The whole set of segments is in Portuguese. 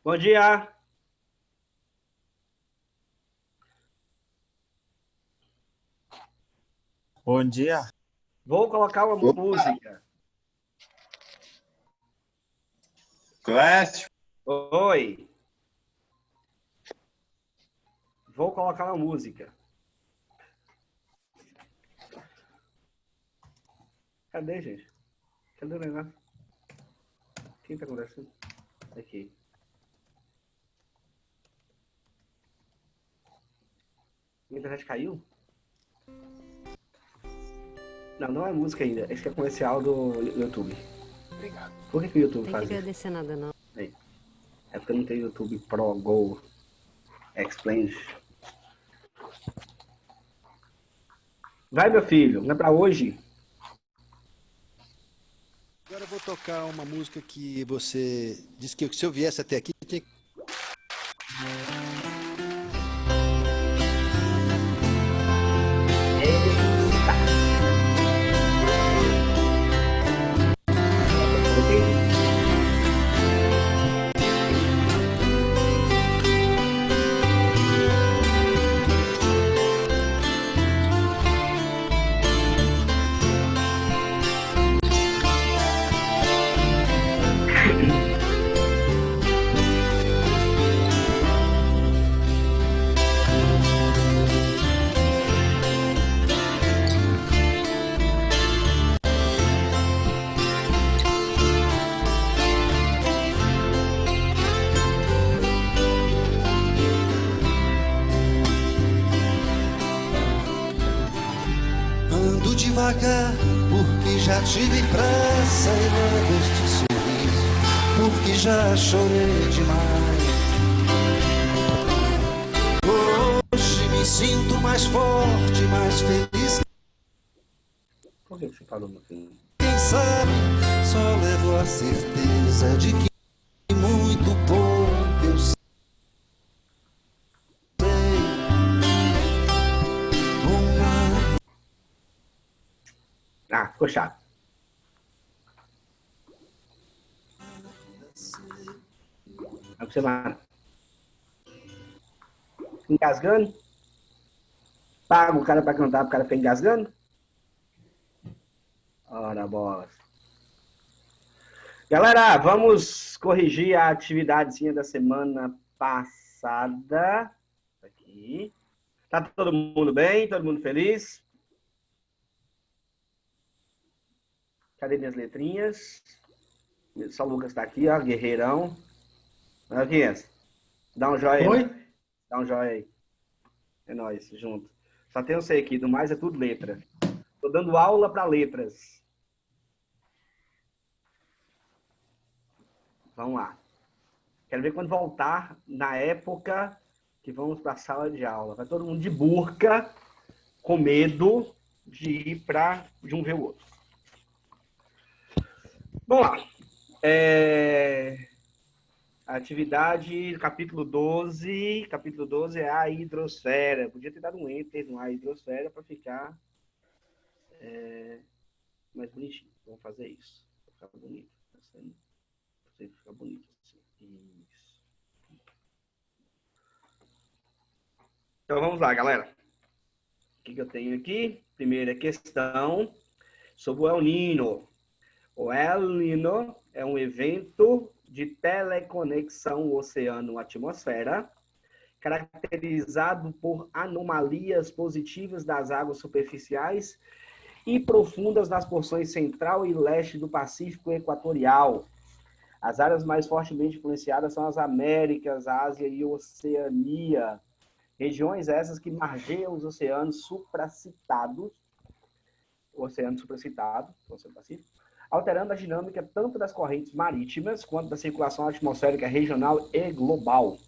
Bom dia. Bom dia. Vou colocar uma música. Clécio. Oi. Vou colocar uma música. Cadê, gente? Cadê o negócio? Quem tá conversando? Aqui. Minha internet caiu? Não, não é música ainda. Esse é comercial do YouTube. Obrigado. Por que o YouTube Tem faz que isso? agradecer nada, não. É porque não tem YouTube Pro Go Explain. Vai, meu filho. Não é pra hoje? Agora eu vou tocar uma música que você disse que se eu viesse até aqui, tinha que... Ando devagar, porque já tive pressa e levo este sorriso, porque já chorei demais. Hoje me sinto mais forte, mais feliz. Por que você parou, meu filho? Quem sabe, só levo a certeza de que muito pouco eu sei. Ah, ficou chato. Vai pra você, mano. Engasgando? Paga o cara pra cantar, pro cara ficar engasgando? Ora, bola. Galera, vamos corrigir a atividadezinha da semana passada. Aqui. Tá todo mundo bem? Todo mundo feliz? Cadê minhas letrinhas? Só o Lucas tá aqui, ó, guerreirão. Marquinhos, dá um joinha. Oi? Dá um joinha aí. É nóis, junto. Só tem você aqui, do mais é tudo letra. Tô dando aula para letras. Vamos lá. Quero ver quando voltar na época que vamos para a sala de aula. Vai todo mundo de burca, com medo de ir de um ver o outro. Vamos lá. Atividade, capítulo 12. Capítulo 12 é a hidrosfera. Podia ter dado um enter na hidrosfera para ficar mais bonitinho. Vamos fazer isso. Vai ficar bonito. Vai ficar bonito assim. Isso. Então vamos lá, galera. O que eu tenho aqui? Primeira questão sobre o El Niño. O El Niño é um evento de teleconexão oceano-atmosfera, caracterizado por anomalias positivas das águas superficiais e profundas nas porções central e leste do Pacífico Equatorial. As áreas mais fortemente influenciadas são as Américas, Ásia e Oceania. Regiões essas que margeiam os oceanos supracitados, o Oceano Pacífico, alterando a dinâmica tanto das correntes marítimas quanto da circulação atmosférica regional e global.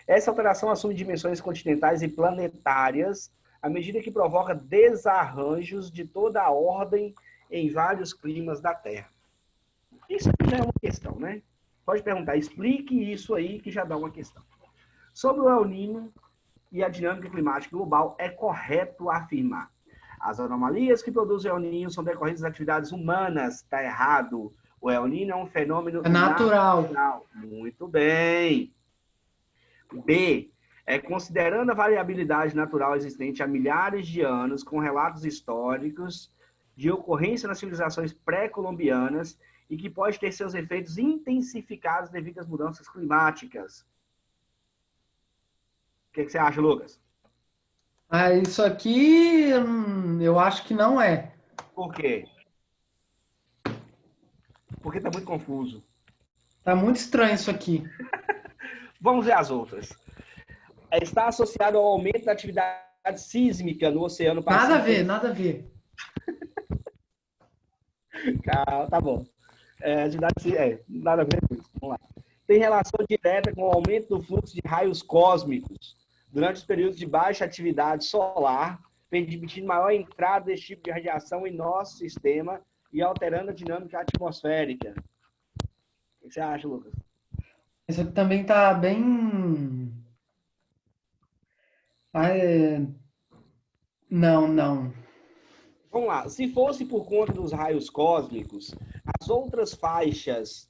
Essa alteração assume dimensões continentais e planetárias à medida que provoca desarranjos de toda a ordem em vários climas da Terra. Isso aqui já é uma questão, né? Pode perguntar, explique isso aí que já dá uma questão. Sobre o El Niño e a dinâmica climática global, é correto afirmar: as anomalias que produzem o El Niño são decorrentes das atividades humanas. Está errado. O El Niño é um fenômeno É natural. natural. Muito bem. B. Considerando a variabilidade natural existente há milhares de anos, com relatos históricos de ocorrência nas civilizações pré-colombianas e que pode ter seus efeitos intensificados devido às mudanças climáticas. O que você acha, Lucas? Isso aqui eu acho que não é. Por quê? Porque está muito confuso. Tá muito estranho isso aqui. Vamos ver as outras. Está associado ao aumento da atividade sísmica no Oceano Pacífico. Nada a ver, nada a ver. Tá bom. Nada a ver com isso. Vamos lá. Tem relação direta com o aumento do fluxo de raios cósmicos durante os períodos de baixa atividade solar, permitindo maior entrada desse tipo de radiação em nosso sistema e alterando a dinâmica atmosférica. O que você acha, Lucas? Isso aqui também tá bem... Não. Vamos lá. Se fosse por conta dos raios cósmicos, as outras faixas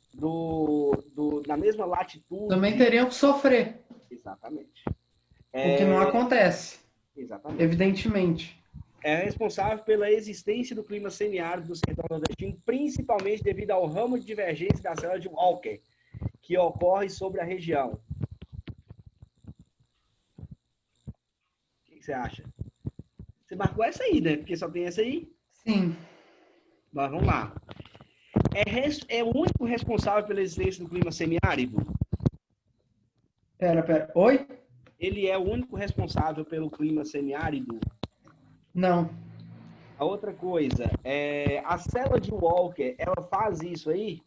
na mesma latitude... Também teriam que sofrer. Exatamente. O que não acontece. Exatamente. Evidentemente. É responsável pela existência do clima semiárido do sertão nordestino, principalmente devido ao ramo de divergência da selva de Walker, que ocorre sobre a região. O que você acha? Você marcou essa aí, né? Porque só tem essa aí. Sim. Mas vamos lá. É o único responsável pela existência do clima semiárido? Pera. Oi? Ele é o único responsável pelo clima semiárido? Não. A outra coisa, a selva de Walker, ela faz isso aí?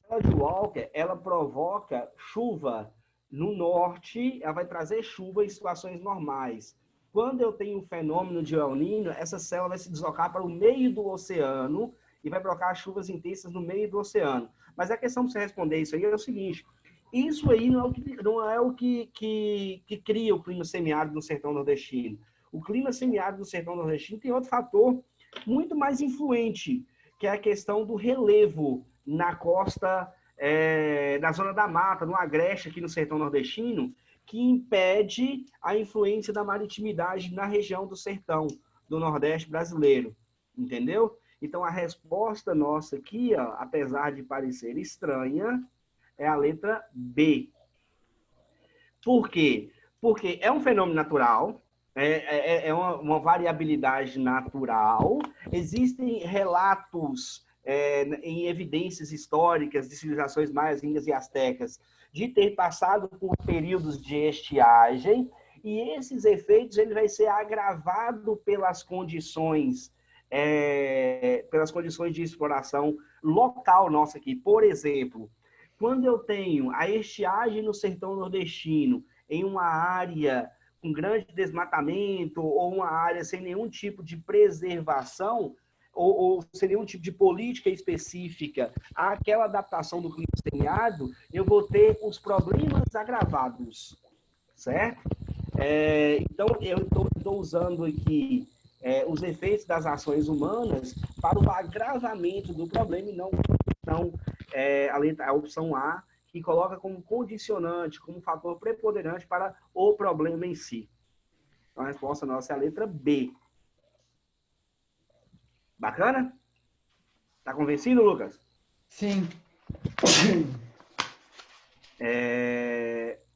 A selva de Walker, ela provoca chuva no norte, ela vai trazer chuva em situações normais. Quando eu tenho um fenômeno de El Niño, essa selva vai se deslocar para o meio do oceano e vai provocar chuvas intensas no meio do oceano. Mas a questão para você responder isso aí é o seguinte: isso aí não é o que cria o clima semiárido no sertão nordestino. O clima semiárido no sertão nordestino tem outro fator muito mais influente, que é a questão do relevo na costa, na zona da mata, no agreste aqui no sertão nordestino, que impede a influência da maritimidade na região do sertão, do Nordeste brasileiro. Entendeu? Então, a resposta nossa aqui, ó, apesar de parecer estranha, é a letra B. Por quê? Porque é um fenômeno natural, é uma variabilidade natural. Existem relatos em evidências históricas de civilizações maias, incas e astecas de ter passado por períodos de estiagem, e esses efeitos ele vai ser agravado pelas condições de exploração local nossa aqui. Por exemplo, quando eu tenho a estiagem no sertão nordestino, em uma área com grande desmatamento, ou uma área sem nenhum tipo de preservação, ou sem nenhum tipo de política específica àquela adaptação do clima semiárido, eu vou ter os problemas agravados, certo? Então, eu estou usando aqui os efeitos das ações humanas para o agravamento do problema e não a opção A, que coloca como condicionante, como fator preponderante para o problema em si. Então, a resposta nossa é a letra B. Bacana? Tá convencido, Lucas? Sim.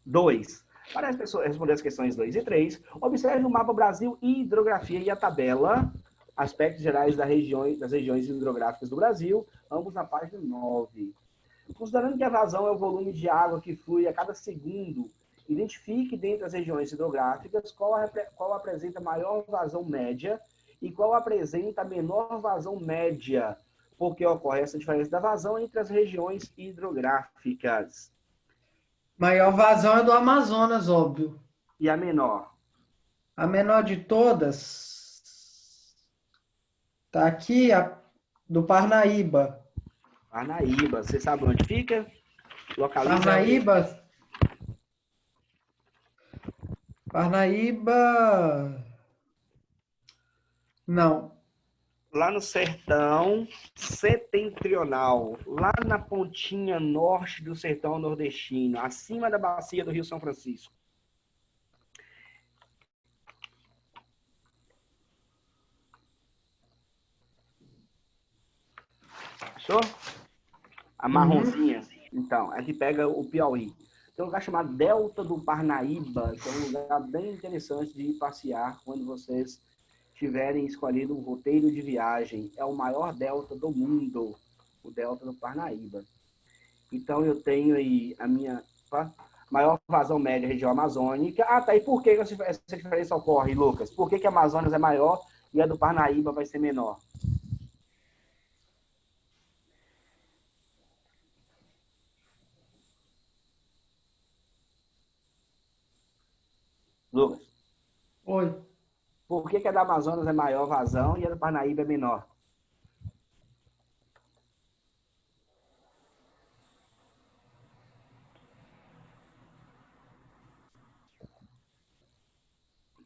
2. Para as pessoas responder as questões 2 e 3, observe o mapa Brasil e hidrografia e a tabela aspectos gerais das regiões hidrográficas do Brasil, ambos na página 9. Considerando que a vazão é o volume de água que flui a cada segundo, identifique dentre as regiões hidrográficas qual apresenta maior vazão média e qual apresenta a menor vazão média, porque ocorre essa diferença da vazão entre as regiões hidrográficas. Maior vazão é do Amazonas, óbvio. E a menor? A menor de todas tá aqui, do Parnaíba. Parnaíba. Você sabe onde fica? Localiza Parnaíba Não. Lá no sertão setentrional, lá na pontinha norte do sertão nordestino, acima da bacia do Rio São Francisco. Achou? A marronzinha. Então, aqui pega o Piauí. Tem um lugar chamado Delta do Parnaíba, que é um lugar bem interessante de ir passear quando vocês tiverem escolhido um roteiro de viagem. É o maior delta do mundo, o Delta do Parnaíba. Então, eu tenho aí a minha maior vazão média região amazônica. Ah, tá. E por que essa diferença ocorre, Lucas? Por que a Amazonas é maior e a do Parnaíba vai ser menor? Lucas, Oi. por que a da Amazonas é maior vazão e a do Parnaíba é menor?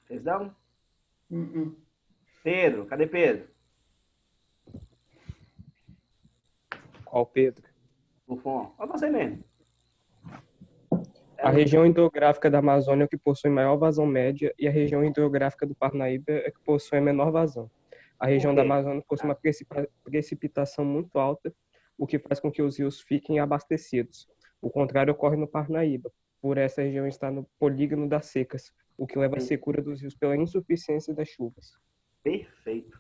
Vocês dão? Pedro, cadê Pedro? Qual, Pedro? Buffon. Olha você mesmo. A região hidrográfica da Amazônia é que possui maior vazão média e a região hidrográfica do Parnaíba é que possui a menor vazão. A região da Amazônia possui uma precipitação muito alta, o que faz com que os rios fiquem abastecidos. O contrário ocorre no Parnaíba, por essa região estar no polígono das secas, o que leva à secura dos rios pela insuficiência das chuvas. Perfeito.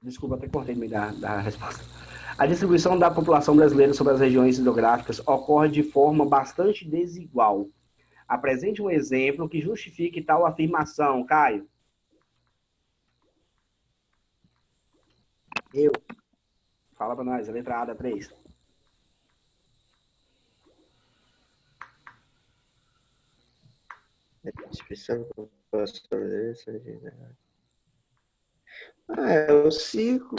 Desculpa, até cortei no meio da resposta. A distribuição da população brasileira sobre as regiões hidrográficas ocorre de forma bastante desigual. Apresente um exemplo que justifique tal afirmação, Caio. Eu. Fala para nós, a letra A da 3. Distribuição da população brasileira. É o ciclo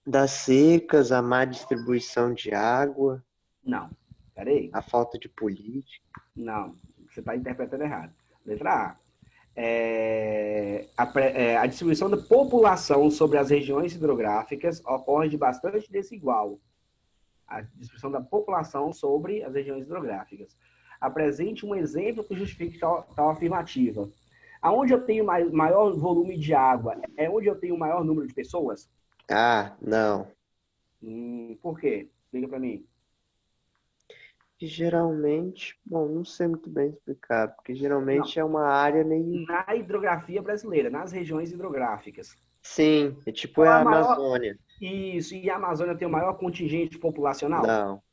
das secas, a má distribuição de água. Não, peraí. A falta de política. Não, você está interpretando errado. Letra A. A distribuição da população sobre as regiões hidrográficas ocorre de bastante desigual. A distribuição da população sobre as regiões hidrográficas. Apresente um exemplo que justifique tal afirmativa. Aonde eu tenho maior volume de água, é onde eu tenho maior número de pessoas? Ah, não. Por quê? Explica para mim. Que geralmente, bom, não sei muito bem explicar, porque geralmente é uma área meio... Na hidrografia brasileira, nas regiões hidrográficas. Sim, é tipo a Amazônia. Isso, e a Amazônia tem o maior contingente populacional? Não.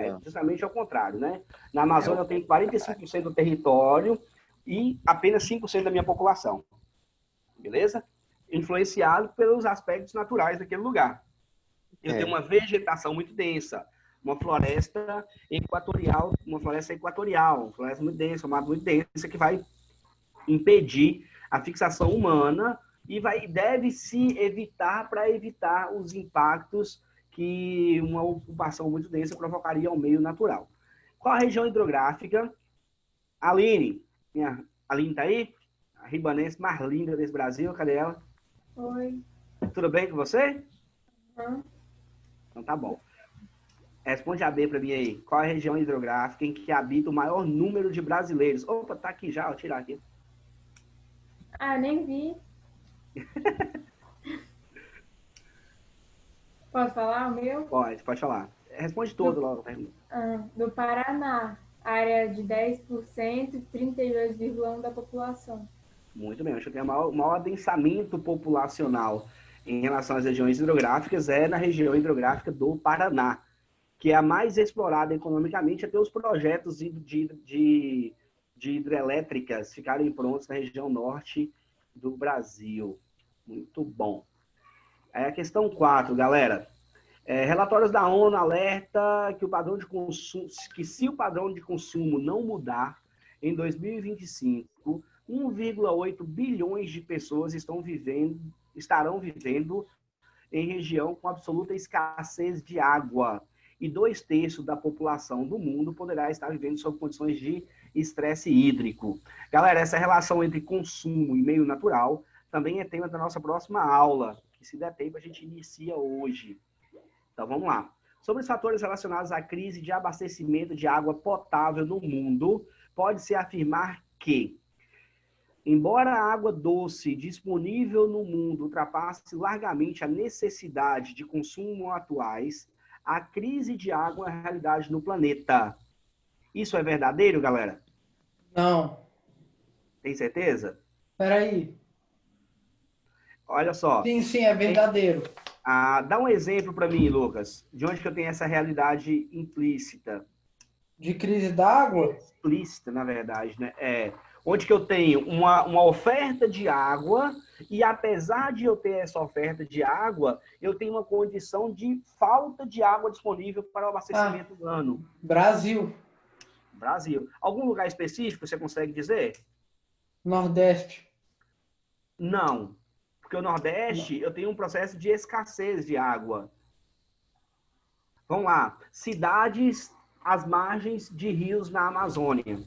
É justamente ao contrário, né? Na Amazônia eu tenho 45% do território e apenas 5% da minha população. Beleza? Influenciado pelos aspectos naturais daquele lugar. Eu tenho uma vegetação muito densa, uma floresta equatorial, uma floresta muito densa, uma mata muito densa que vai impedir a fixação humana e deve se evitar para evitar os impactos que uma ocupação muito densa provocaria ao meio natural. Qual a região hidrográfica? Aline. Aline tá aí? A ribanense mais linda desse Brasil. Cadê ela? Oi. Tudo bem com você? Então tá bom. Responde a B para mim aí. Qual a região hidrográfica em que habita o maior número de brasileiros? Opa, tá aqui já. Vou tirar aqui. Ah, nem vi. Posso falar o meu? Pode falar. Responde todo logo. Do Paraná, área de 10% e 32,1% da população. Muito bem, acho que tem o maior adensamento populacional em relação às regiões hidrográficas é na região hidrográfica do Paraná, que é a mais explorada economicamente até os projetos de hidrelétricas ficarem prontos na região norte do Brasil. Muito bom. A questão 4, galera. Relatórios da ONU alerta que o padrão de consumo, que se o padrão de consumo não mudar, em 2025, 1,8 bilhões de pessoas estarão vivendo em região com absoluta escassez de água. E 2/3 da população do mundo poderá estar vivendo sob condições de estresse hídrico. Galera, essa relação entre consumo e meio natural também é tema da nossa próxima aula, que se der tempo a gente inicia hoje. Então vamos lá. Sobre os fatores relacionados à crise de abastecimento de água potável no mundo, pode-se afirmar que, embora a água doce disponível no mundo ultrapasse largamente a necessidade de consumo atuais, a crise de água é uma realidade no planeta. Isso é verdadeiro, galera? Não. Tem certeza? Peraí. Olha só. Sim, é verdadeiro. Dá um exemplo para mim, Lucas, de onde que eu tenho essa realidade implícita. De crise d'água? Explícita, na verdade, né? Onde que eu tenho uma oferta de água e, apesar de eu ter essa oferta de água, eu tenho uma condição de falta de água disponível para o abastecimento humano. Brasil. Brasil. Algum lugar específico você consegue dizer? Nordeste. Não. Porque o Nordeste, eu tenho um processo de escassez de água. Vamos lá. Cidades às margens de rios na Amazônia.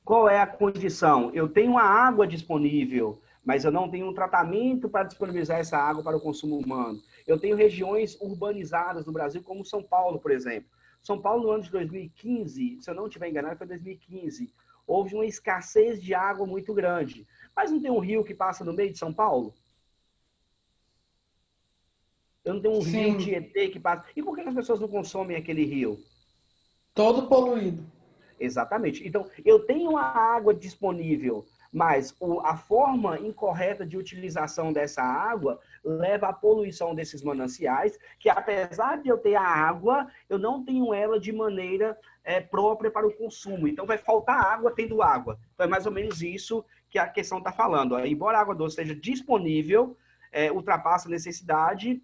Qual é a condição? Eu tenho a água disponível, mas eu não tenho um tratamento para disponibilizar essa água para o consumo humano. Eu tenho regiões urbanizadas no Brasil, como São Paulo, por exemplo. São Paulo, no ano de 2015, se eu não estiver enganado, foi 2015, houve uma escassez de água muito grande. Mas não tem um rio que passa no meio de São Paulo? Eu não tenho um rio Tietê que passa... E por que as pessoas não consomem aquele rio? Todo poluído. Exatamente. Então, eu tenho a água disponível, mas a forma incorreta de utilização dessa água leva à poluição desses mananciais, que apesar de eu ter a água, eu não tenho ela de maneira própria para o consumo. Então, vai faltar água tendo água. Então, é mais ou menos isso que a questão está falando. Embora a água doce esteja disponível, ultrapassa a necessidade,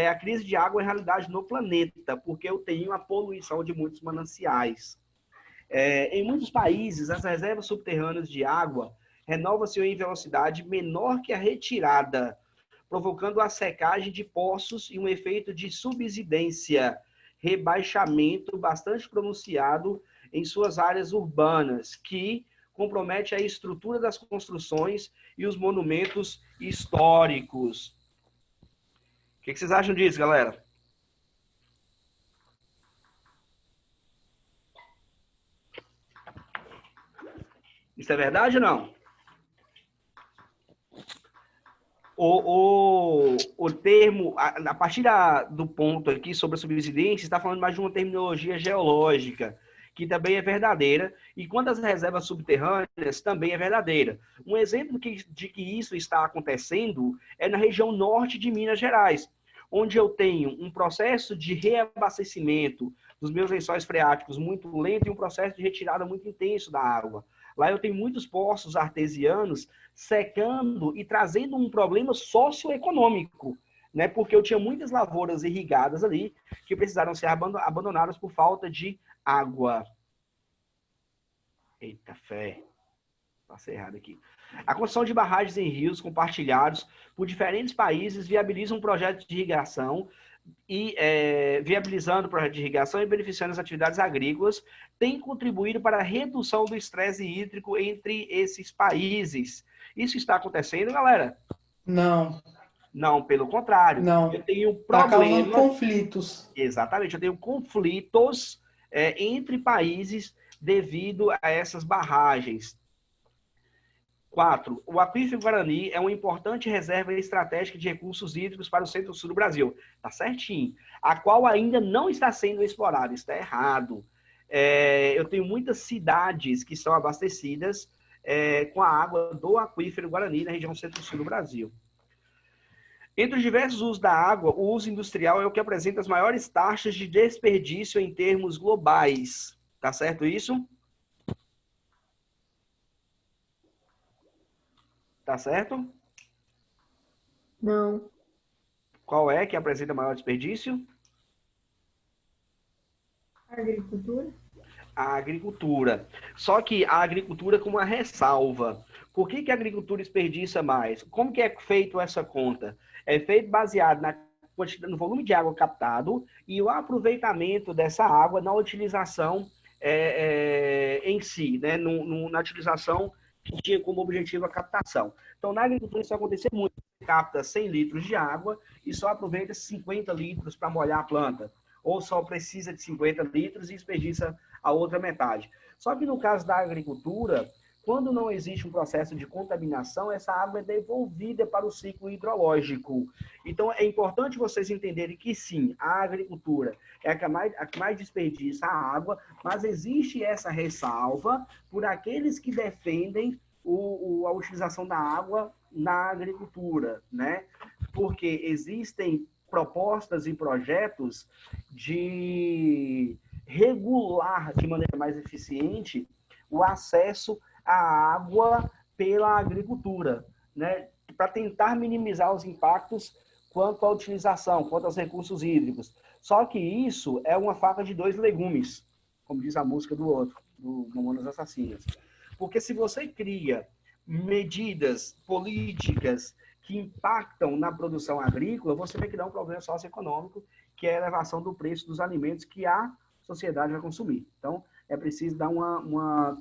a crise de água é realidade no planeta, porque eu tenho a poluição de muitos mananciais. Em muitos países, as reservas subterrâneas de água renovam-se em velocidade menor que a retirada, provocando a secagem de poços e um efeito de subsidência, rebaixamento bastante pronunciado em suas áreas urbanas, que compromete a estrutura das construções e os monumentos históricos. O que vocês acham disso, galera? Isso é verdade ou não? O termo, a partir do ponto aqui sobre a subsidência, está falando mais de uma terminologia geológica, que também é verdadeira, e quanto às reservas subterrâneas, também é verdadeira. Um exemplo de que isso está acontecendo é na região norte de Minas Gerais, onde eu tenho um processo de reabastecimento dos meus lençóis freáticos muito lento e um processo de retirada muito intenso da água. Lá eu tenho muitos poços artesianos secando e trazendo um problema socioeconômico, né? Porque eu tinha muitas lavouras irrigadas ali que precisaram ser abandonadas por falta de água. Eita fé. Passei errado aqui. A construção de barragens em rios compartilhados por diferentes países viabiliza um projeto de irrigação e viabilizando o projeto de irrigação e beneficiando as atividades agrícolas, tem contribuído para a redução do estresse hídrico entre esses países. Isso está acontecendo, galera? Não. Não, pelo contrário. Não. Eu tenho Está causando problemas... conflitos. Exatamente. Eu tenho conflitos entre países devido a essas barragens. 4. O aquífero Guarani é uma importante reserva estratégica de recursos hídricos para o centro-sul do Brasil. Está certinho. A qual ainda não está sendo explorada. Está errado. Eu tenho muitas cidades que são abastecidas com a água do aquífero Guarani na região centro-sul do Brasil. Entre os diversos usos da água, o uso industrial é o que apresenta as maiores taxas de desperdício em termos globais. Tá certo isso? Tá certo? Não. Qual é que apresenta maior desperdício? Agricultura. A agricultura. Só que a agricultura com uma ressalva. Por que a agricultura desperdiça mais? Como que é feito essa conta? É feito baseado no volume de água captado e o aproveitamento dessa água na utilização em si, né? Na utilização que tinha como objetivo a captação. Então, na agricultura isso vai acontecer muito. Você capta 100 litros de água e só aproveita 50 litros para molhar a planta. Ou só precisa de 50 litros e desperdiça a outra metade. Só que no caso da agricultura, quando não existe um processo de contaminação, essa água é devolvida para o ciclo hidrológico. Então, é importante vocês entenderem que, sim, a agricultura é a que mais desperdiça a água, mas existe essa ressalva por aqueles que defendem a utilização da água na agricultura, né? Porque existem propostas e projetos de regular de maneira mais eficiente o acesso à água pela agricultura, né? Para tentar minimizar os impactos quanto à utilização, quanto aos recursos hídricos. Só que isso é uma faca de dois legumes, como diz a música do outro, do Mamonas Assassinas. Porque se você cria medidas políticas que impactam na produção agrícola, você vai criar um problema socioeconômico, que é a elevação do preço dos alimentos que a sociedade vai consumir. Então, é preciso dar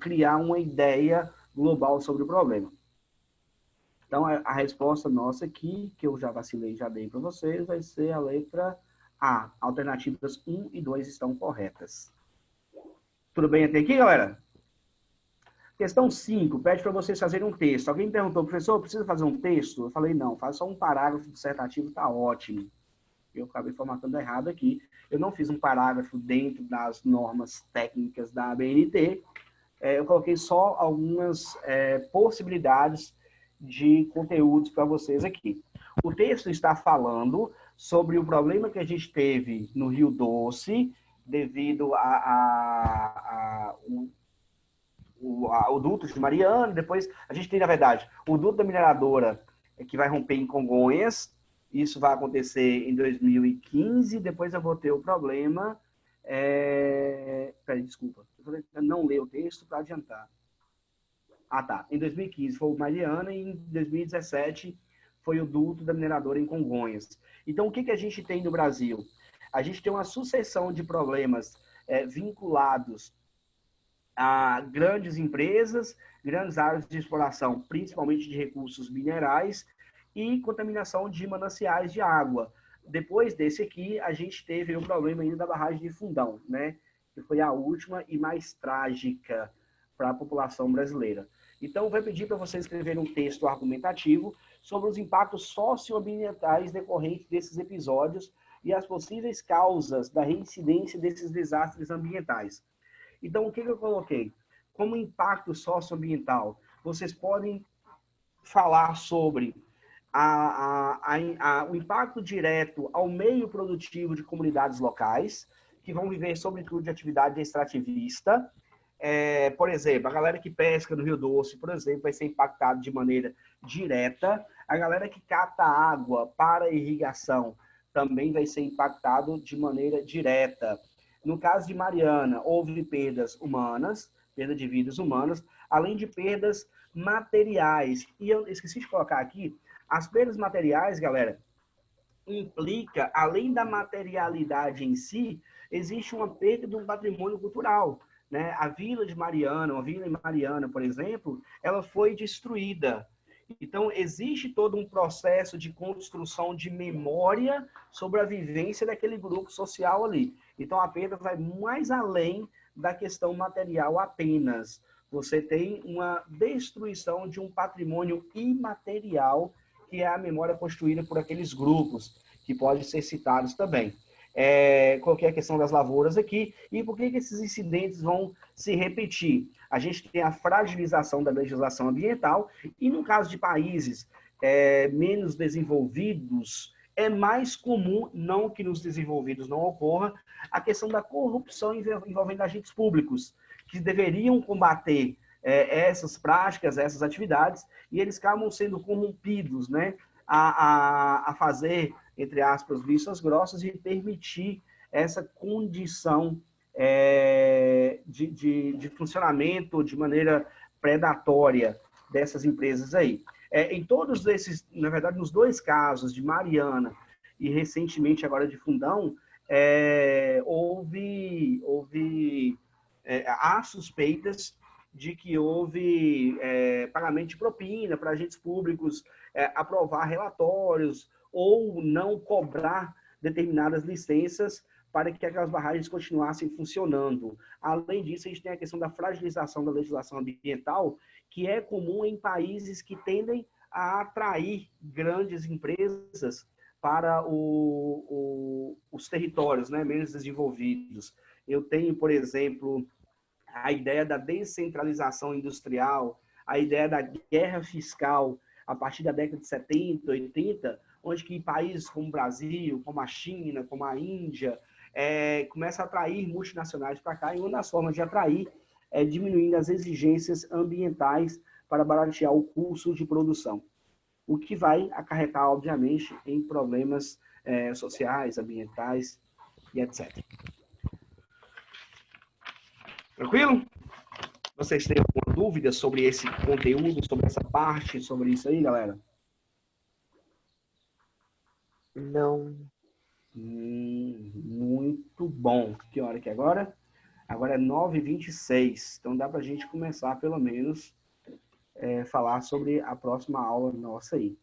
criar uma ideia global sobre o problema. Então, a resposta nossa aqui, que eu já vacilei, já dei para vocês, vai ser a letra A. Alternativas 1 e 2 estão corretas. Tudo bem até aqui, galera? Questão 5, pede para vocês fazerem um texto. Alguém me perguntou, professor, precisa fazer um texto? Eu falei, não, faz só um parágrafo dissertativo, está ótimo. Eu acabei formatando errado aqui. Eu não fiz um parágrafo dentro das normas técnicas da ABNT. Eu coloquei só algumas possibilidades de conteúdos para vocês aqui. O texto está falando sobre o problema que a gente teve no Rio Doce, devido o duto de Mariana. Depois a gente tem, na verdade, o duto da mineradora que vai romper em Congonhas. Isso vai acontecer em 2015. Depois eu vou ter o problema... Peraí, desculpa. Eu não leio o texto para adiantar. Ah, tá. Em 2015 foi o Mariana e em 2017 foi o duto da mineradora em Congonhas. Então, o que a gente tem no Brasil? A gente tem uma sucessão de problemas vinculados a grandes empresas, grandes áreas de exploração, principalmente de recursos minerais, e contaminação de mananciais de água. Depois desse aqui, a gente teve o problema ainda da barragem de Fundão, né? Que foi a última e mais trágica para a população brasileira. Então, vai pedir para vocês escreverem um texto argumentativo sobre os impactos socioambientais decorrentes desses episódios e as possíveis causas da reincidência desses desastres ambientais. Então, o que eu coloquei? Como impacto socioambiental, vocês podem falar sobre o impacto direto ao meio produtivo de comunidades locais, que vão viver, sobretudo, de atividade extrativista. Por exemplo, a galera que pesca no Rio Doce, por exemplo, vai ser impactada de maneira direta. A galera que capta água para irrigação também vai ser impactado de maneira direta. No caso de Mariana, houve perdas humanas, perda de vidas humanas, além de perdas materiais. E eu esqueci de colocar aqui, as perdas materiais, galera, implica, além da materialidade em si, existe uma perda de um patrimônio cultural, né? A Vila de Mariana, a Vila em Mariana, por exemplo, ela foi destruída. Então, existe todo um processo de construção de memória sobre a vivência daquele grupo social ali. Então, a perda vai mais além da questão material apenas. Você tem uma destruição de um patrimônio imaterial, que é a memória construída por aqueles grupos, que podem ser citados também. Coloquei a questão das lavouras aqui. E por que esses incidentes vão se repetir? A gente tem a fragilização da legislação ambiental e, no caso de países menos desenvolvidos, é mais comum, não que nos desenvolvidos não ocorra, a questão da corrupção envolvendo agentes públicos, que deveriam combater essas práticas, essas atividades, e eles acabam sendo corrompidos, né, a fazer, entre aspas, vistas grossas e permitir essa condição de funcionamento de maneira predatória dessas empresas aí. Em todos esses, na verdade, nos dois casos de Mariana e recentemente agora de Fundão, houve há suspeitas de que houve pagamento de propina para agentes públicos aprovar relatórios ou não cobrar determinadas licenças para que aquelas barragens continuassem funcionando. Além disso, a gente tem a questão da fragilização da legislação ambiental, que é comum em países que tendem a atrair grandes empresas para os territórios, né, menos desenvolvidos. Eu tenho, por exemplo, a ideia da descentralização industrial, a ideia da guerra fiscal a partir da década de 70, 80, onde que países como o Brasil, como a China, como a Índia, começam a atrair multinacionais para cá, e uma das formas de atrair é diminuindo as exigências ambientais para baratear o custo de produção, o que vai acarretar, obviamente, em problemas sociais, ambientais e etc. Tranquilo? Vocês têm alguma dúvida sobre esse conteúdo, sobre essa parte, sobre isso aí, galera? Não. Muito bom. Que hora que é agora? Agora é 9h26. Então dá para a gente começar, pelo menos, falar sobre a próxima aula nossa aí.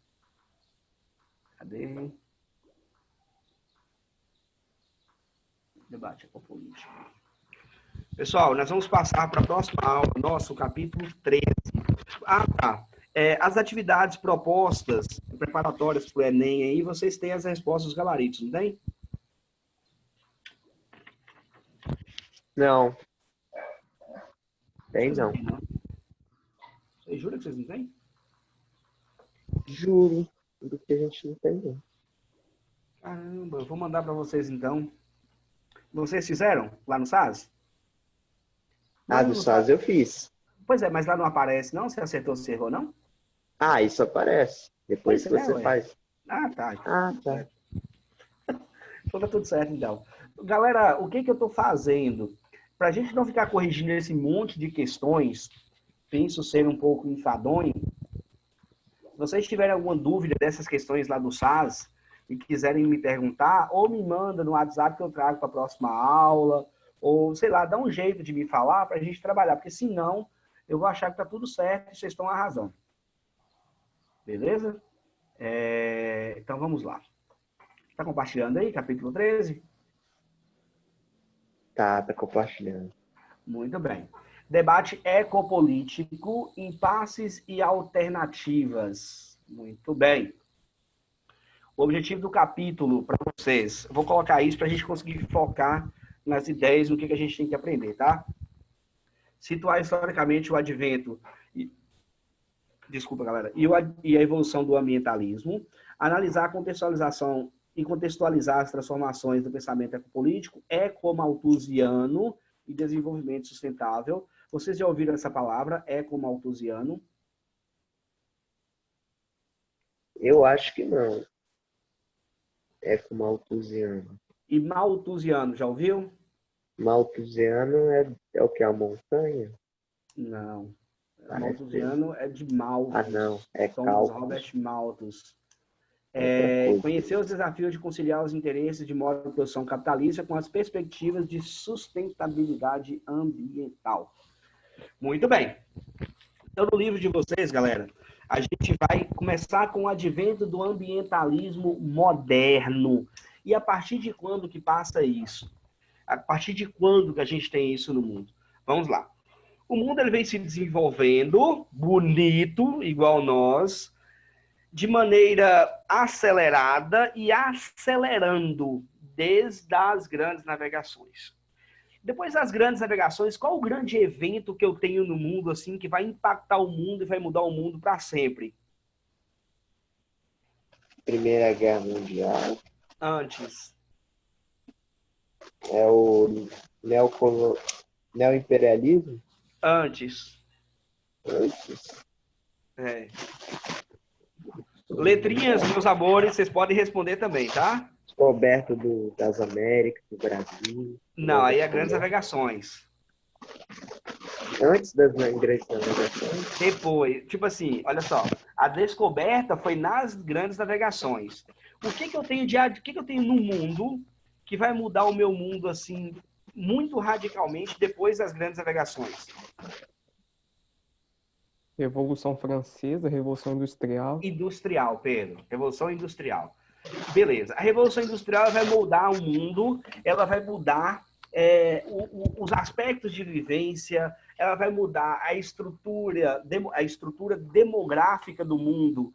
Cadê? Debate ecopolítico. Pessoal, nós vamos passar para a próxima aula, nosso capítulo 13. Ah, tá. As atividades propostas, preparatórias para o Enem aí, vocês têm as respostas dos gabaritos, não tem? Não. Tem não. Você jura que vocês não têm? Juro. Do que a gente não tem não. Caramba, eu vou mandar para vocês então. Vocês fizeram lá no SAS? Ah, do SAS eu fiz. Pois é, mas lá não aparece não? Você acertou, você errou, não? Ah, isso aparece. Depois que você faz. Ah, tá. Ah, tá. Então tá tudo certo, então. Galera, o que eu tô fazendo? Pra gente não ficar corrigindo esse monte de questões, penso ser um pouco enfadonho, se vocês tiverem alguma dúvida dessas questões lá do SAS e quiserem me perguntar, ou me manda no WhatsApp que eu trago para a próxima aula, ou, sei lá, dá um jeito de me falar para a gente trabalhar, porque senão eu vou achar que tá tudo certo e vocês estão arrasando. Beleza? Então vamos lá. Tá compartilhando aí, capítulo 13? Tá compartilhando. Muito bem. Debate ecopolítico, impasses e alternativas. Muito bem. O objetivo do capítulo para vocês, eu vou colocar isso para a gente conseguir focar nas ideias, no que a gente tem que aprender, tá? Situar historicamente o advento, desculpa, galera, e a evolução do ambientalismo, analisar a contextualização e contextualizar as transformações do pensamento ecopolítico, ecomalthusiano e desenvolvimento sustentável. Vocês já ouviram essa palavra, ecomalthusiano? Eu acho que não. Ecomalthusiano. E malthusiano, já ouviu? Malthusiano é o que? A montanha? Não. Malthusiano é de Malthus. Ah, não. É São cálculos. Robert Malthus. Conhecer os desafios de conciliar os interesses de modo de produção capitalista com as perspectivas de sustentabilidade ambiental. Muito bem. Então, no livro de vocês, galera, a gente vai começar com o advento do ambientalismo moderno. E a partir de quando que passa isso? A partir de quando que a gente tem isso no mundo? Vamos lá. O mundo ele vem se desenvolvendo, bonito, igual nós, de maneira acelerada e acelerando desde as grandes navegações. Depois das grandes navegações, qual o grande evento que eu tenho no mundo assim que vai impactar o mundo e vai mudar o mundo para sempre? Primeira Guerra Mundial. Antes. É o neoimperialismo? Antes. Antes. Letrinhas, meus amores, vocês podem responder também, tá? Descoberto das Américas, do Brasil. Não, aí é grandes navegações. Antes das grandes navegações? Depois, tipo assim, olha só, a descoberta foi nas grandes navegações. O que eu tenho no mundo que vai mudar o meu mundo assim muito radicalmente depois das grandes navegações? Revolução Francesa, Revolução Industrial. Industrial, Pedro. Revolução Industrial. Beleza. A Revolução Industrial vai moldar o mundo, ela vai mudar os aspectos de vivência, ela vai mudar a estrutura demográfica do mundo,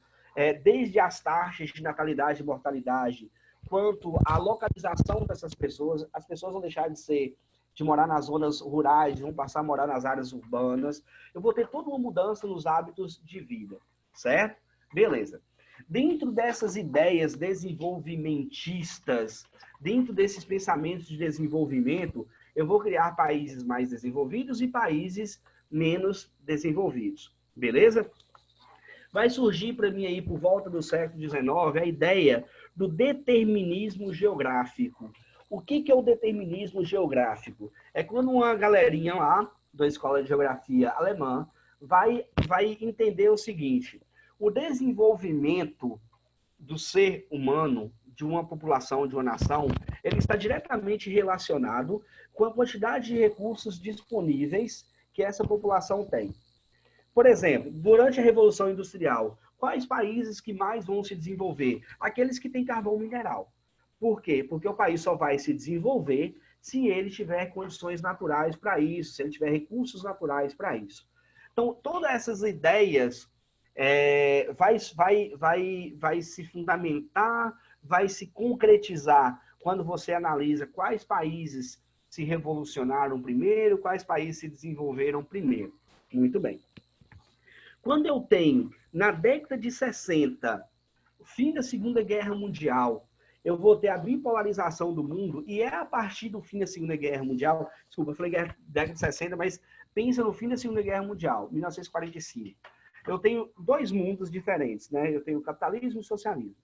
desde as taxas de natalidade e mortalidade, quanto à localização dessas pessoas. As pessoas vão deixar de morar nas zonas rurais, vão passar a morar nas áreas urbanas. Eu vou ter toda uma mudança nos hábitos de vida, certo? Beleza. Dentro dessas ideias desenvolvimentistas, dentro desses pensamentos de desenvolvimento, eu vou criar países mais desenvolvidos e países menos desenvolvidos. Beleza? Vai surgir para mim aí, por volta do século XIX, a ideia do determinismo geográfico. O que é o determinismo geográfico? É quando uma galerinha lá, da escola de geografia alemã, vai entender o seguinte: o desenvolvimento do ser humano, de uma população, de uma nação, ele está diretamente relacionado com a quantidade de recursos disponíveis que essa população tem. Por exemplo, durante a Revolução Industrial, quais países que mais vão se desenvolver? Aqueles que têm carvão mineral. Por quê? Porque o país só vai se desenvolver se ele tiver condições naturais para isso, se ele tiver recursos naturais para isso. Então, todas essas ideias vai se fundamentar, vai se concretizar quando você analisa quais países se revolucionaram primeiro, quais países se desenvolveram primeiro. Muito bem. Quando eu tenho, na década de 60, o fim da Segunda Guerra Mundial, eu vou ter a bipolarização do mundo, e é a partir do fim da Segunda Guerra Mundial, desculpa, eu falei década de 60, mas pensa no fim da Segunda Guerra Mundial, 1945. Eu tenho dois mundos diferentes, né? Eu tenho o capitalismo e o socialismo.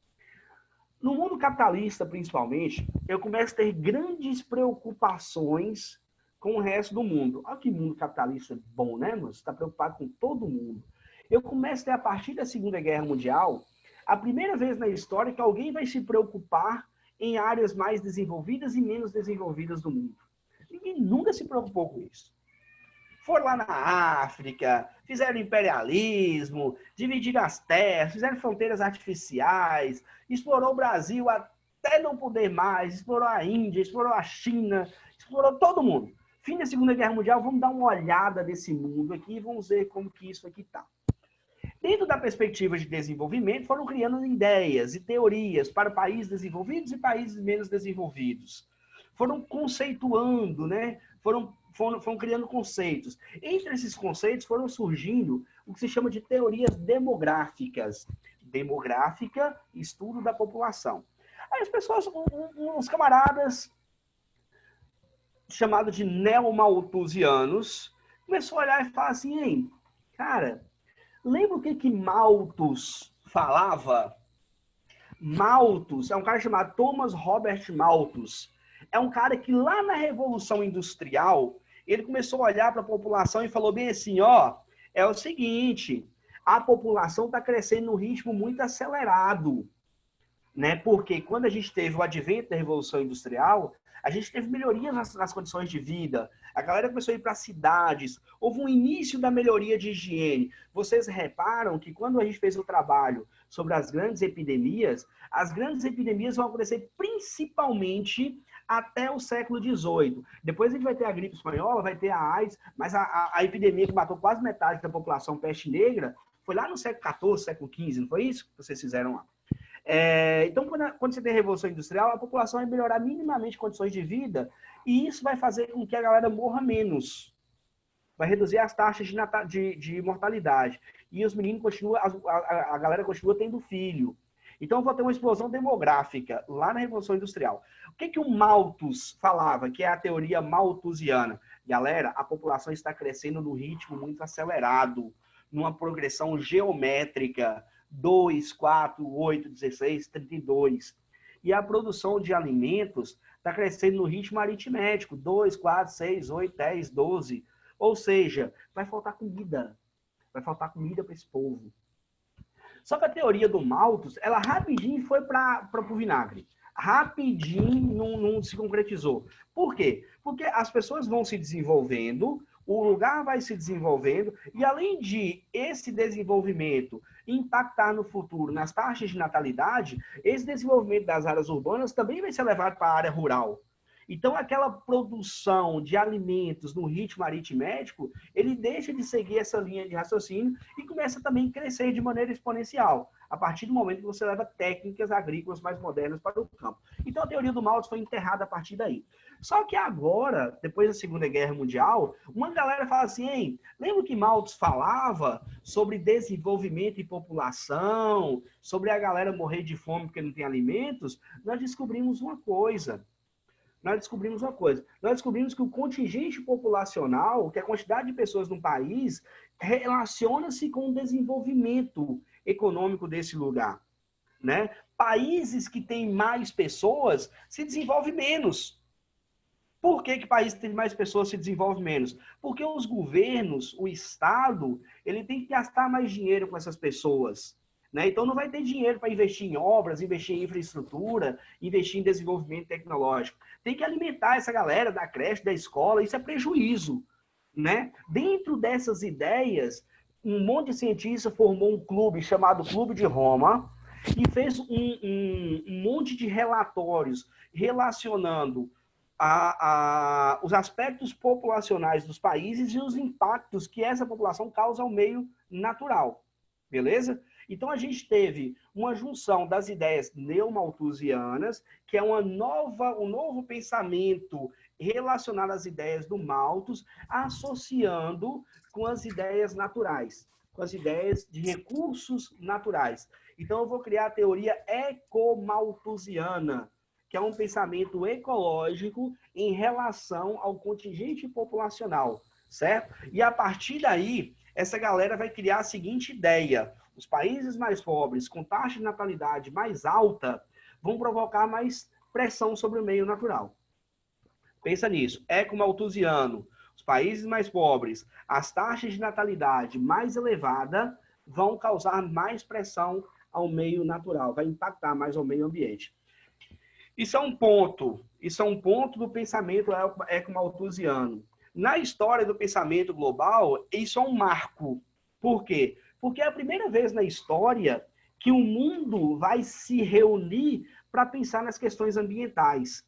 No mundo capitalista, principalmente, eu começo a ter grandes preocupações com o resto do mundo. Olha que mundo capitalista bom, né, mano? Você está preocupado com todo mundo. Eu começo a ter, a partir da Segunda Guerra Mundial, a primeira vez na história que alguém vai se preocupar em áreas mais desenvolvidas e menos desenvolvidas do mundo. Ninguém nunca se preocupou com isso. Foram lá na África, fizeram imperialismo, dividiram as terras, fizeram fronteiras artificiais, explorou o Brasil até não poder mais, explorou a Índia, explorou a China, explorou todo mundo. Fim da Segunda Guerra Mundial, vamos dar uma olhada nesse mundo aqui e vamos ver como que isso aqui está. Dentro da perspectiva de desenvolvimento, foram criando ideias e teorias para países desenvolvidos e países menos desenvolvidos. Foram conceituando, né? Foram criando conceitos. Entre esses conceitos foram surgindo o que se chama de teorias demográficas. Demográfica, estudo da população. Aí as pessoas, uns camaradas chamados de neomalthusianos, começou a olhar e falar assim: hein, cara, lembra o que Malthus falava? Malthus é um cara chamado Thomas Robert Malthus. É um cara que lá na Revolução Industrial, ele começou a olhar para a população e falou bem assim, ó, é o seguinte, a população está crescendo num ritmo muito acelerado, né? Porque quando a gente teve o advento da Revolução Industrial, a gente teve melhorias nas condições de vida, a galera começou a ir para cidades, houve um início da melhoria de higiene. Vocês reparam que quando a gente fez o trabalho sobre as grandes epidemias vão acontecer principalmente até o século XVIII. Depois a gente vai ter a gripe espanhola, vai ter a AIDS, mas a epidemia que matou quase metade da população, peste negra, foi lá no século XIV, século XV, não foi isso que vocês fizeram lá? Então, quando você tem a Revolução Industrial, a população vai melhorar minimamente condições de vida e isso vai fazer com que a galera morra menos. Vai reduzir as taxas de mortalidade. E os meninos continuam, a galera continua tendo filho. Então, eu vou ter uma explosão demográfica lá na Revolução Industrial. O que o Malthus falava, que é a teoria malthusiana? Galera, a população está crescendo num ritmo muito acelerado, numa progressão geométrica, 2, 4, 8, 16, 32. E a produção de alimentos está crescendo no ritmo aritmético, 2, 4, 6, 8, 10, 12. Ou seja, vai faltar comida. Vai faltar comida para esse povo. Só que a teoria do Malthus, ela rapidinho foi para o vinagre. rapidinho não se concretizou. Por quê? Porque as pessoas vão se desenvolvendo, o lugar vai se desenvolvendo, e além de esse desenvolvimento impactar no futuro nas taxas de natalidade, esse desenvolvimento das áreas urbanas também vai ser levado para a área rural. Então, aquela produção de alimentos no ritmo aritmético, ele deixa de seguir essa linha de raciocínio e começa também a crescer de maneira exponencial, a partir do momento que você leva técnicas agrícolas mais modernas para o campo. Então, a teoria do Malthus foi enterrada a partir daí. Só que agora, depois da Segunda Guerra Mundial, uma galera fala assim, hein, lembra que Malthus falava sobre desenvolvimento e população, sobre a galera morrer de fome porque não tem alimentos? Nós descobrimos uma coisa. Nós descobrimos que o contingente populacional, que a quantidade de pessoas no país, relaciona-se com o desenvolvimento econômico desse lugar, né? Países que têm mais pessoas se desenvolvem menos. Por que países que têm mais pessoas se desenvolvem menos? Porque os governos, o Estado, ele tem que gastar mais dinheiro com essas pessoas. Né? Então, não vai ter dinheiro para investir em obras, investir em infraestrutura, investir em desenvolvimento tecnológico. Tem que alimentar essa galera da creche, da escola, isso é prejuízo. Né? Dentro dessas ideias, um monte de cientistas formou um clube chamado Clube de Roma e fez um monte de relatórios relacionando os aspectos populacionais dos países e os impactos que essa população causa ao meio natural. Beleza? Então, a gente teve uma junção das ideias neomalthusianas, que é um novo pensamento relacionado às ideias do Malthus, associando com as ideias naturais, com as ideias de recursos naturais. Então, eu vou criar a teoria ecomalthusiana, que é um pensamento ecológico em relação ao contingente populacional, certo? E a partir daí, essa galera vai criar a seguinte ideia: os países mais pobres, com taxa de natalidade mais alta, vão provocar mais pressão sobre o meio natural. Pensa nisso, ecomalthusiano. Os países mais pobres, as taxas de natalidade mais elevada vão causar mais pressão ao meio natural, vai impactar mais ao meio ambiente. Isso é um ponto do pensamento ecomalthusiano. Na história do pensamento global, isso é um marco. Por quê? Porque é a primeira vez na história que o mundo vai se reunir para pensar nas questões ambientais.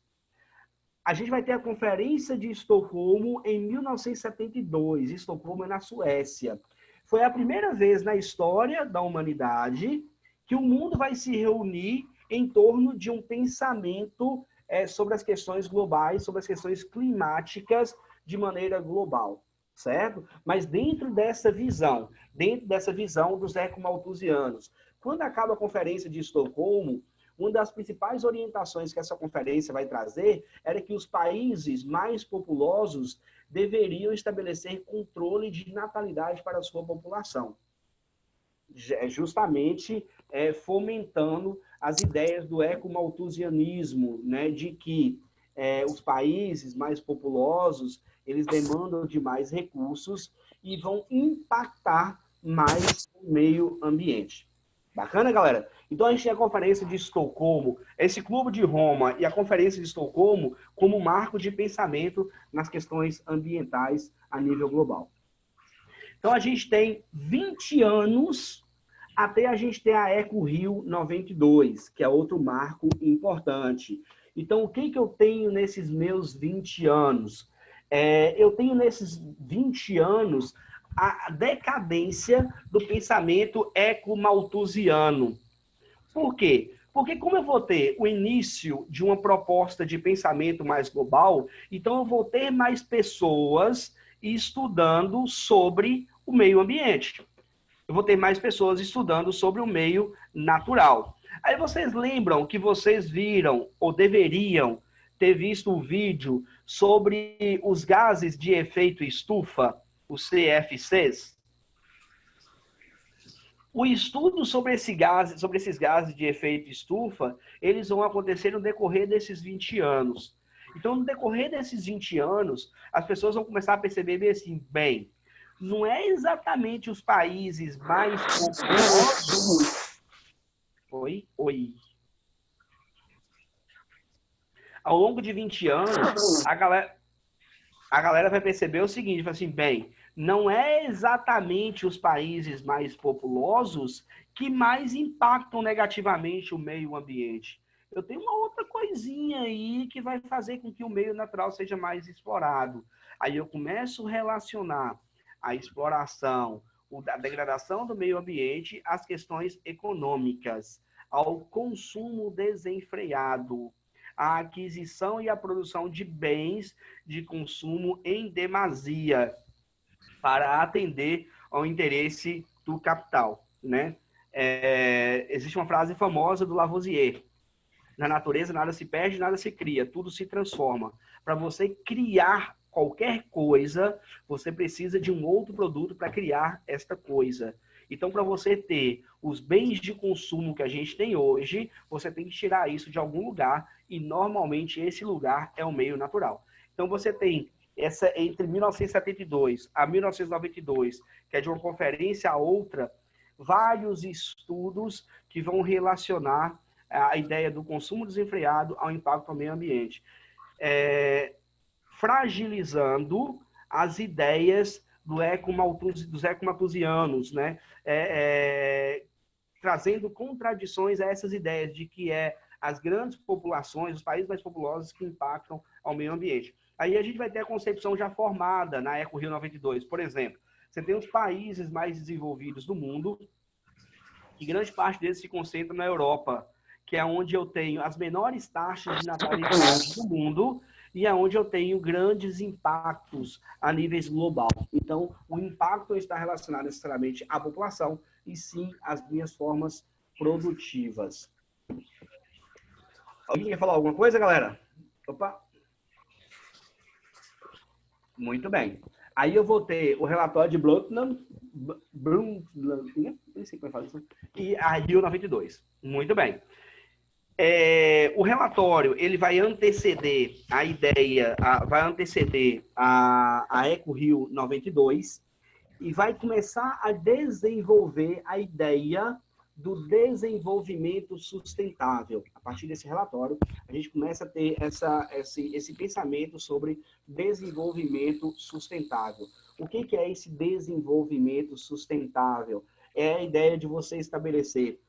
A gente vai ter a Conferência de Estocolmo em 1972. Estocolmo é na Suécia. Foi a primeira vez na história da humanidade que o mundo vai se reunir em torno de um pensamento sobre as questões globais, sobre as questões climáticas de maneira global, certo? Mas dentro dessa visão dos ecomalthusianos. Quando acaba a Conferência de Estocolmo, uma das principais orientações que essa conferência vai trazer era que os países mais populosos deveriam estabelecer controle de natalidade para a sua população. Justamente fomentando as ideias do ecomalthusianismo, né, de que os países mais populosos, eles demandam de mais recursos e vão impactar mais o meio ambiente. Bacana, galera? Então, a gente tem a Conferência de Estocolmo, esse Clube de Roma e a Conferência de Estocolmo como marco de pensamento nas questões ambientais a nível global. Então, a gente tem 20 anos até a gente ter a Eco Rio 92, que é outro marco importante. Então, o que eu tenho nesses meus 20 anos? Eu tenho nesses 20 anos a decadência do pensamento ecomalthusiano. Por quê? Porque como eu vou ter o início de uma proposta de pensamento mais global, então eu vou ter mais pessoas estudando sobre o meio ambiente. Eu vou ter mais pessoas estudando sobre o meio natural. Aí vocês lembram que vocês viram, ou deveriam ter visto o vídeo sobre os gases de efeito estufa, os CFCs? O estudo sobre esses gases de efeito estufa, eles vão acontecer no decorrer desses 20 anos. Então, no decorrer desses 20 anos, as pessoas vão começar a perceber assim, bem, não é exatamente os países mais populosos... Oi? Ao longo de 20 anos, a galera vai perceber o seguinte, vai assim, bem, não é exatamente os países mais populosos que mais impactam negativamente o meio ambiente. Eu tenho uma outra coisinha aí que vai fazer com que o meio natural seja mais explorado. Aí eu começo a relacionar a exploração, a degradação do meio ambiente às questões econômicas, ao consumo desenfreado, à aquisição e à produção de bens de consumo em demasia, para atender ao interesse do capital, né? Existe uma frase famosa do Lavoisier: na natureza nada se perde, nada se cria, tudo se transforma. Para você criar qualquer coisa, você precisa de um outro produto para criar esta coisa. Então, para você ter os bens de consumo que a gente tem hoje, você tem que tirar isso de algum lugar, e normalmente esse lugar é o meio natural. Então, você tem essa entre 1972 a 1992, que é de uma conferência a outra, vários estudos que vão relacionar a ideia do consumo desenfreado ao impacto ao meio ambiente, fragilizando as ideias dos ecomalthusianos, né? Trazendo contradições a essas ideias de que as grandes populações, os países mais populosos que impactam ao meio ambiente. Aí a gente vai ter a concepção já formada na Eco Rio 92. Por exemplo, você tem os países mais desenvolvidos do mundo, e grande parte deles se concentra na Europa, que é onde eu tenho as menores taxas de natalidade do mundo e é onde eu tenho grandes impactos a níveis global. Então, o impacto não está relacionado necessariamente à população, e sim às minhas formas produtivas. Alguém quer falar alguma coisa, galera? Opa! Muito bem. Aí eu vou ter o relatório de Brundtland, não sei como é que fala isso, e a Rio 92. Muito bem. O relatório, ele vai anteceder a ideia, vai anteceder a Eco Rio 92 e vai começar a desenvolver a ideia do desenvolvimento sustentável. A partir desse relatório, a gente começa a ter esse pensamento sobre desenvolvimento sustentável. O que é esse desenvolvimento sustentável? É a ideia de você estabelecer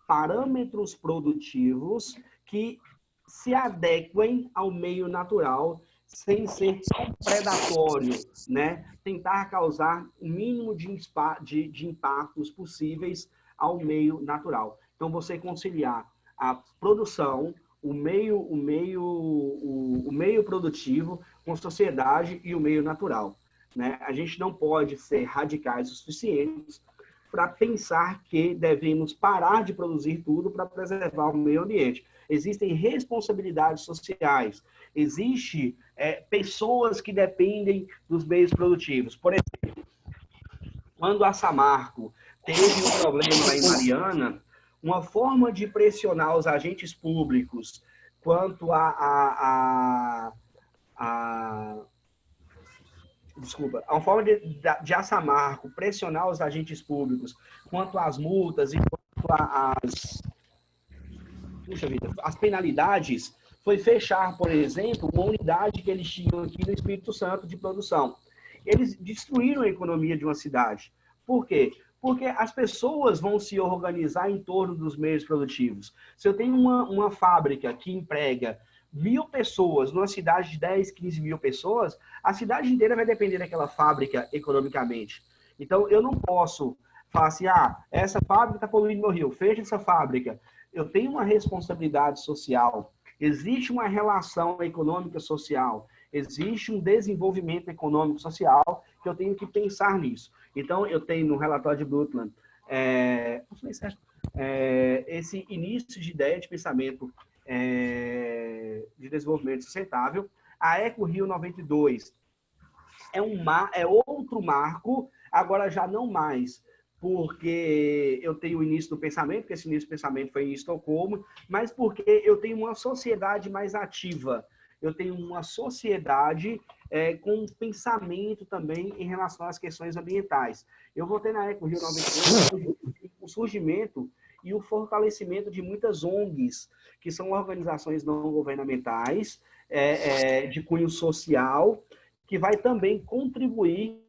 parâmetros produtivos que se adequem ao meio natural, sem ser tão predatório, né? Tentar causar o mínimo de impactos possíveis ao meio natural. Então, você conciliar a produção, o meio produtivo com a sociedade e o meio natural, né? A gente não pode ser radicais o suficiente para pensar que devemos parar de produzir tudo para preservar o meio ambiente. Existem responsabilidades sociais, existem pessoas que dependem dos meios produtivos. Por exemplo, quando a Samarco teve um problema lá em Mariana, uma forma de pressionar os agentes públicos quanto a forma de a Samarco pressionar os agentes públicos quanto às multas e quanto às penalidades, foi fechar, por exemplo, uma unidade que eles tinham aqui no Espírito Santo de produção. Eles destruíram a economia de uma cidade. Por quê? Porque as pessoas vão se organizar em torno dos meios produtivos. Se eu tenho uma fábrica que emprega 1.000 pessoas numa cidade de 10, 15 mil pessoas, a cidade inteira vai depender daquela fábrica economicamente. Então, eu não posso falar assim, essa fábrica está poluindo meu rio, fecha essa fábrica. Eu tenho uma responsabilidade social, existe uma relação econômica social, existe um desenvolvimento econômico social que eu tenho que pensar nisso. Então, eu tenho no relatório de Brundtland esse início de ideia de pensamento de desenvolvimento sustentável. A Eco Rio 92 é outro marco, agora já não mais porque eu tenho o início do pensamento, porque esse início do pensamento foi em Estocolmo, mas porque eu tenho uma sociedade mais ativa. Eu tenho uma sociedade com um pensamento também em relação às questões ambientais. Eu vou ter na Eco Rio 92 o surgimento e o fortalecimento de muitas ONGs, que são organizações não governamentais, de cunho social, que vai também contribuir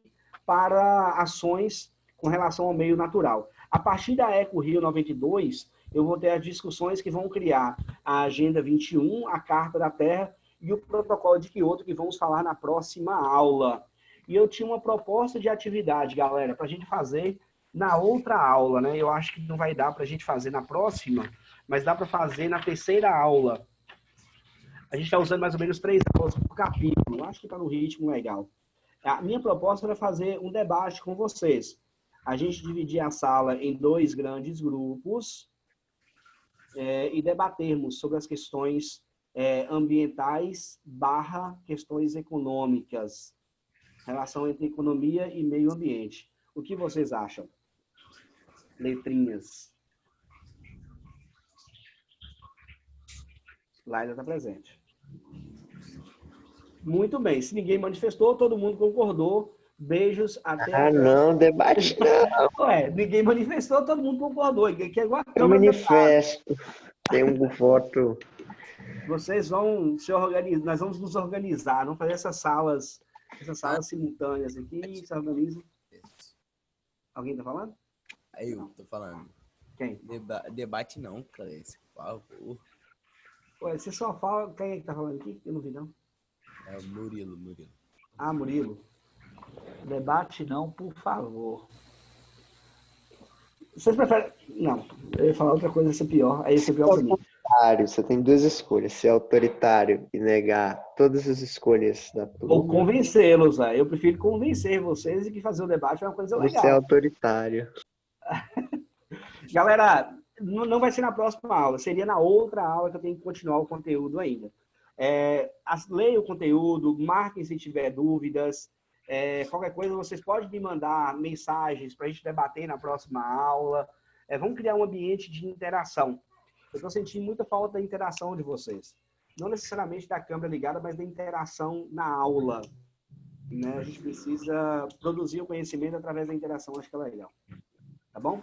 para ações com relação ao meio natural. A partir da Eco Rio 92, eu vou ter as discussões que vão criar a Agenda 21, a Carta da Terra e o Protocolo de Quioto, que vamos falar na próxima aula. E eu tinha uma proposta de atividade, galera, para a gente fazer na outra aula, né? Eu acho que não vai dar para a gente fazer na próxima, mas dá para fazer na terceira aula. A gente está usando mais ou menos 3 aulas por capítulo. Eu acho que está no ritmo legal. A minha proposta era fazer um debate com vocês. A gente dividir a sala em 2 grandes grupos e debatermos sobre as questões ambientais / questões econômicas, relação entre economia e meio ambiente. O que vocês acham? Letrinhas. Laila está presente. Muito bem. Se ninguém manifestou, todo mundo concordou. Beijos, até a próxima. Não, debate não. Ninguém manifestou, todo mundo concordou. Que é igual a Eu manifesto. Tem um voto. Vocês vão se organizar, nós vamos nos organizar, vamos fazer essas salas simultâneas aqui, se organizam. Alguém tá falando? Aí eu tô falando. Quem? Debate não, Cleiton, por favor. Ué, você só fala, quem é que tá falando aqui? Eu não vi, não. É o Murilo. Ah, Murilo. Debate não, por favor. Vocês preferem... Não, eu ia falar outra coisa, ia ser pior. Aí ia ser pior pra mim. Você tem 2 escolhas, ser autoritário e negar todas as escolhas da turma. Ou convencê-los, eu prefiro convencer vocês e que fazer o debate é uma coisa legal. Você é autoritário. Galera, não vai ser na próxima aula, seria na outra aula que eu tenho que continuar o conteúdo ainda. Leia o conteúdo, marquem se tiver dúvidas. Qualquer coisa, vocês podem me mandar mensagens para a gente debater na próxima aula. Vamos criar um ambiente de interação. Eu estou sentindo muita falta da interação de vocês. Não necessariamente da câmera ligada, mas da interação na aula. Né? A gente precisa produzir o conhecimento através da interação, acho que é legal. Tá bom?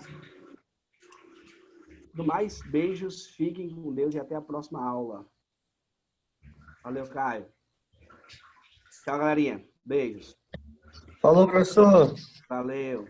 Do mais, beijos, fiquem com Deus e até a próxima aula. Valeu, Caio. Tchau, galerinha. Beijos. Falou, professor. Valeu.